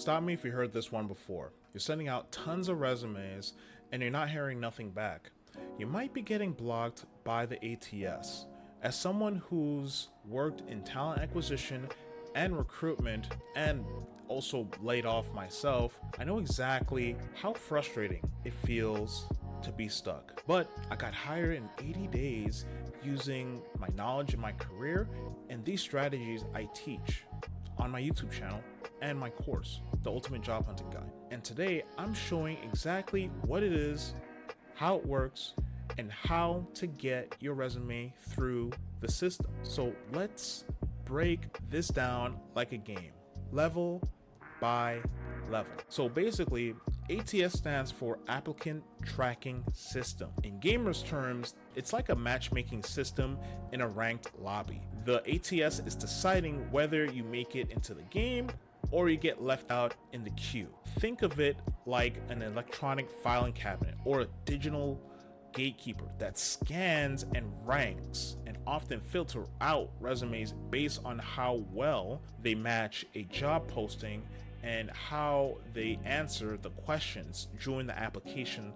stop me if you heard this one before. You're sending out tons of resumes and you're not hearing nothing back. You might be getting blocked by the ATS. As someone who's worked in talent acquisition and recruitment and also laid off myself, I know exactly how frustrating it feels to be stuck. But I got hired in 80 days using my knowledge in my career and these strategies I teach on my YouTube channel and my course, The Ultimate Job Hunting Guide. And today I'm showing exactly what it is, how it works, and how to get your resume through the system. So let's break this down like a game, level by level. So basically, ATS stands for Applicant Tracking System. In gamers terms, it's like a matchmaking system in a ranked lobby. The ATS is deciding whether you make it into the game or you get left out in the queue. Think of it like an electronic filing cabinet or a digital gatekeeper that scans and ranks and often filter out resumes based on how well they match a job posting and how they answer the questions during the application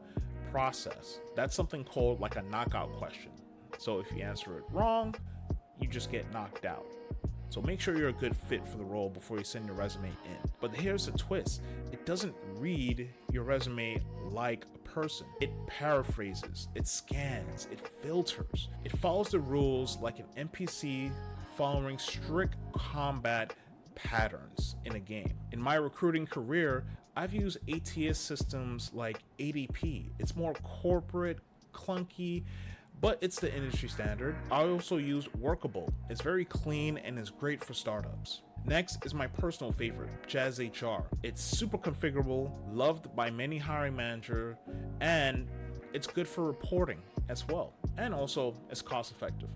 process. That's something called like a knockout question. So if you answer it wrong, you just get knocked out. So make sure you're a good fit for the role before you send your resume in. But here's the twist. It doesn't read your resume like a person. It paraphrases, it scans, it filters. It follows the rules like an NPC following strict combat patterns in a game. In my recruiting career, I've used ATS systems like ADP. It's more corporate, clunky, but it's the industry standard. I also use Workable. It's very clean and is great for startups. Next is my personal favorite, Jazz HR. It's super configurable, loved by many hiring managers, and it's good for reporting as well. And also it's cost effective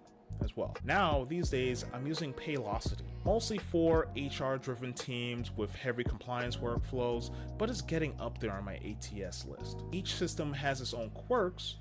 as well. Now, these days, I'm using Paylocity, mostly for HR-driven teams with heavy compliance workflows, but it's getting up there on my ATS list. Each system has its own quirks,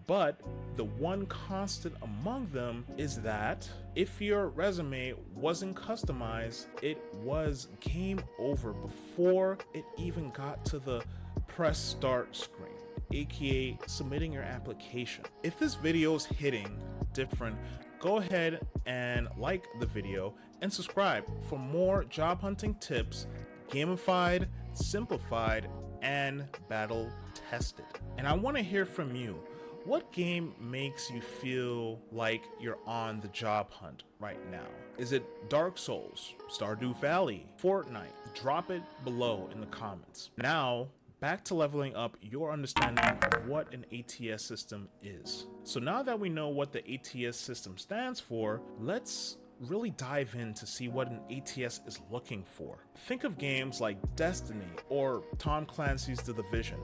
but the one constant among them is that if your resume wasn't customized, it was game over before it even got to the press start screen, aka submitting your application. If this video is hitting different, go ahead and like the video and subscribe for more job hunting tips, gamified, simplified, and battle tested. And I want to hear from you. What game makes you feel like you're on the job hunt right now? Is it Dark Souls, Stardew Valley, Fortnite? Drop it below in the comments. Now, back to leveling up your understanding of what an ATS system is. So now that we know what the ATS system stands for, let's really dive in to see what an ATS is looking for. Think of games like Destiny or Tom Clancy's The Division.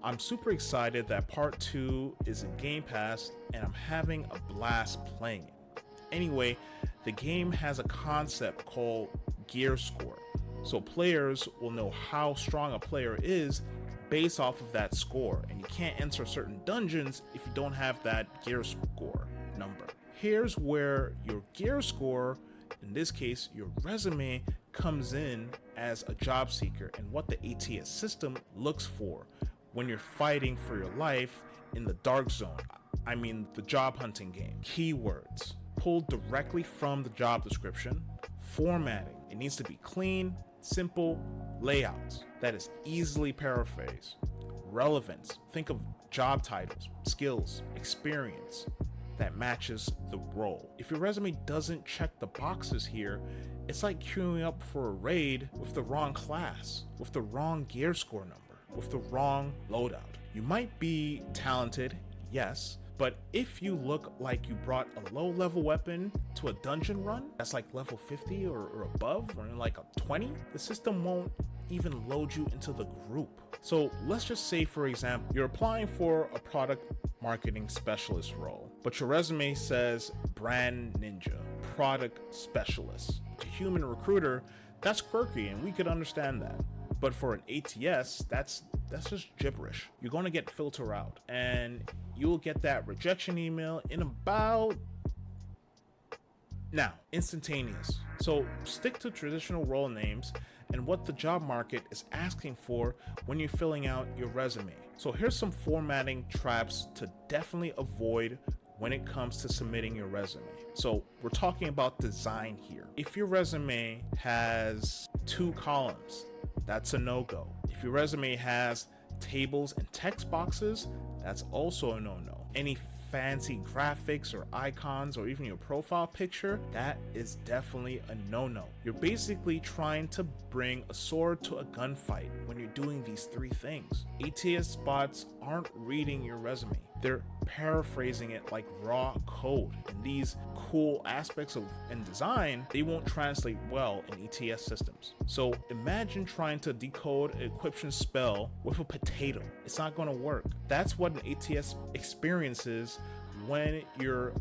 I'm super excited that part 2 is in Game Pass and I'm having a blast playing it. Anyway, the game has a concept called gear score. So players will know how strong a player is based off of that score, and you can't enter certain dungeons if you don't have that gear score number. Here's where your gear score, in this case your resume, comes in as a job seeker and what the ATS system looks for when you're fighting for your life in the dark zone. I mean the job hunting game. Keywords pulled directly from the job description. Formatting, it needs to be clean, simple. Layouts that is easily paraphrased. Relevance, think of job titles, skills, experience that matches the role. If your resume doesn't check the boxes here, it's like queuing up for a raid with the wrong class, with the wrong gear score number, with the wrong loadout. You might be talented, yes, but if you look like you brought a low-level weapon to a dungeon run that's like level 50 or above, or like a 20, the system won't even load you into the group. So let's just say, for example, you're applying for a product marketing specialist role, but your resume says brand ninja, product specialist. To human recruiter, that's quirky and we could understand that. But for an ATS, that's just gibberish. You're going to get filtered out and you'll get that rejection email in about instantaneous. So stick to traditional role names and what the job market is asking for when you're filling out your resume. So here's some formatting traps to definitely avoid when it comes to submitting your resume. So we're talking about design here. If your resume has 2 columns, that's a no-go. If your resume has tables and text boxes, that's also a no-no. Any fancy graphics or icons or even your profile picture, that is definitely a no-no. You're basically trying to bring a sword to a gunfight when you're doing these 3 things. ATS bots aren't reading your resume. They're paraphrasing it like raw code. And these cool aspects of design, they won't translate well in ATS systems. So imagine trying to decode an encryption spell with a potato. It's not going to work. That's what an ATS experiences when you're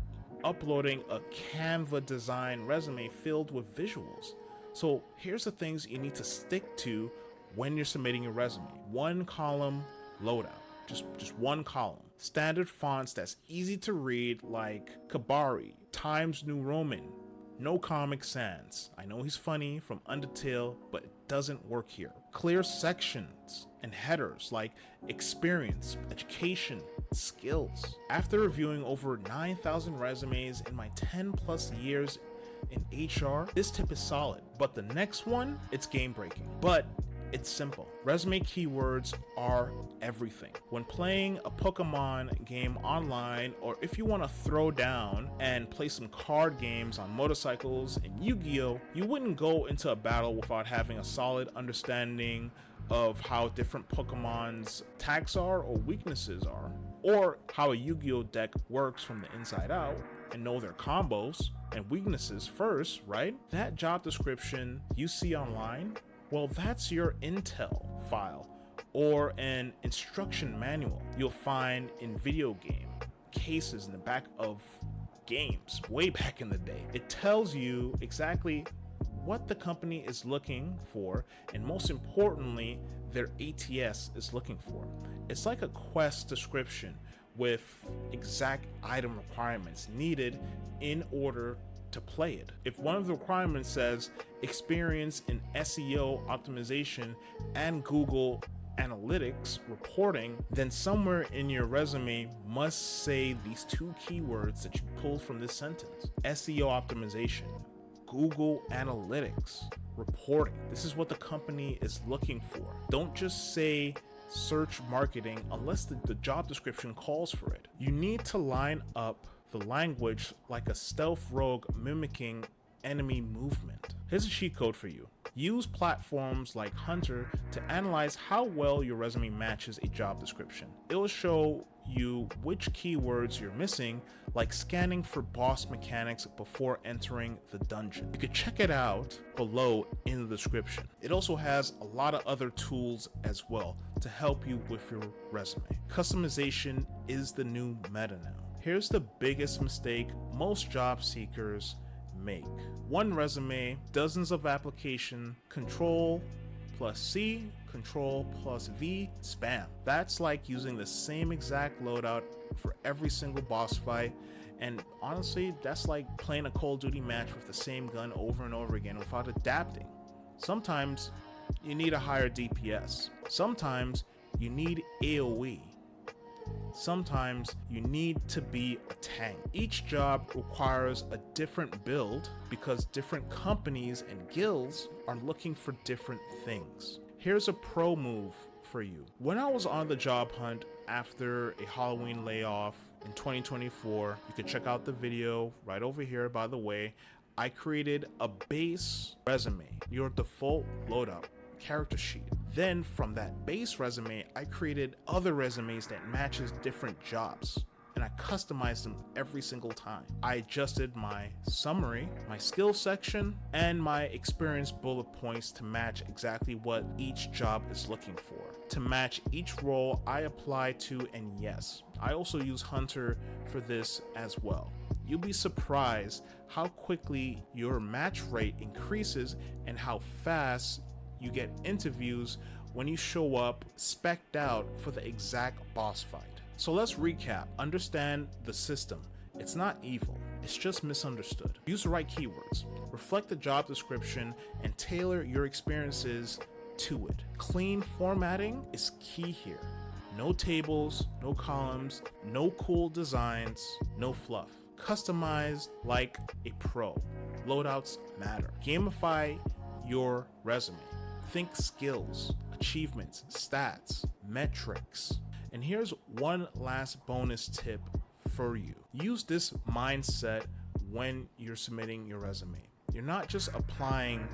uploading a Canva design resume filled with visuals. So here's the things you need to stick to when you're submitting your resume. 1 column loadout, just 1 column. Standard fonts that's easy to read like Kabari, Times New Roman, no Comic Sans. I know he's funny from Undertale, but it doesn't work here. Clear sections and headers like experience, education, skills. After reviewing over 9,000 resumes in my 10+ years in HR, this tip is solid. But the next one, it's game breaking. But it's simple. Resume keywords are everything. When playing a Pokemon game online, or if you want to throw down and play some card games on motorcycles in Yu-Gi-Oh, you wouldn't go into a battle without having a solid understanding of how different Pokemon's attacks are or weaknesses are, or how a Yu-Gi-Oh deck works from the inside out, and know their combos and weaknesses first, right? That job description you see online, well, that's your intel file or an instruction manual you'll find in video game cases in the back of games way back in the day. It tells you exactly what the company is looking for, and most importantly, their ATS is looking for. It's like a quest description with exact item requirements needed in order to play it. If one of the requirements says experience in SEO optimization and Google Analytics reporting, then somewhere in your resume must say these 2 keywords that you pulled from this sentence. SEO optimization, Google Analytics reporting. This is what the company is looking for. Don't just say search marketing unless the job description calls for it. You need to line up the language like a stealth rogue mimicking enemy movement. Here's a cheat code for you. Use platforms like Hunter to analyze how well your resume matches a job description. It'll show you which keywords you're missing, like scanning for boss mechanics before entering the dungeon. You can check it out below in the description. It also has a lot of other tools as well to help you with your resume. Customization is the new meta now. Here's the biggest mistake most job seekers make. 1 resume, dozens of application, Control+C, Control+V, spam. That's like using the same exact loadout for every single boss fight. And honestly, that's like playing a Call of Duty match with the same gun over and over again without adapting. Sometimes you need a higher DPS. Sometimes you need AoE. Sometimes you need to be a tank. Each job requires a different build because different companies and guilds are looking for different things. Here's a pro move for you. When I was on the job hunt after a Halloween layoff in 2024, you can check out the video right over here, by the way. I created a base resume, your default loadout character sheet. Then from that base resume, I created other resumes that matches different jobs, and I customized them every single time. I adjusted my summary, my skill section, and my experience bullet points to match exactly what each job is looking for. To match each role I apply to, and yes, I also use Hunter for this as well. You'll be surprised how quickly your match rate increases and how fast you get interviews when you show up spec'd out for the exact boss fight. So let's recap. Understand the system. It's not evil, it's just misunderstood. Use the right keywords. reflect the job description, and tailor your experiences to it. Clean formatting is key here. No tables, no columns, no cool designs, no fluff. Customize like a pro. Loadouts matter. Gamify your resume. Think skills, achievements, stats, metrics. And here's one last bonus tip for you. Use this mindset when you're submitting your resume. You're not just applying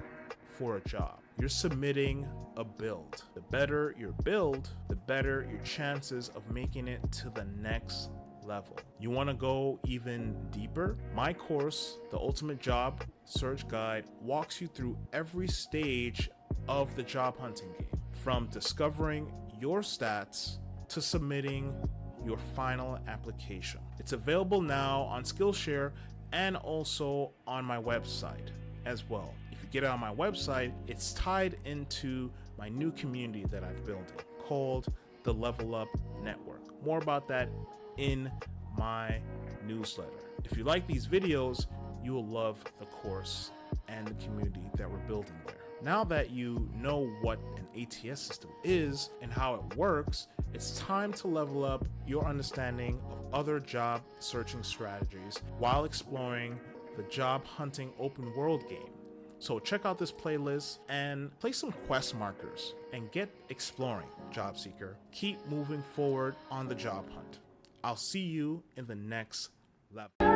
for a job. You're submitting a build. The better your build, the better your chances of making it to the next level. You want to go even deeper? My course, The Ultimate Job Search Guide, walks you through every stage of the job hunting game, from discovering your stats to submitting your final application. It's available now on Skillshare and also on my website as well. If you get it on my website, it's tied into my new community that I've built called the Level Up Network. More about that in my newsletter. If you like these videos, you will love the course and the community that we're building there. Now that you know what an ATS system is and how it works, it's time to level up your understanding of other job searching strategies while exploring the job hunting open world game. So check out this playlist and place some quest markers and get exploring, job seeker. Keep moving forward on the job hunt. I'll see you in the next level.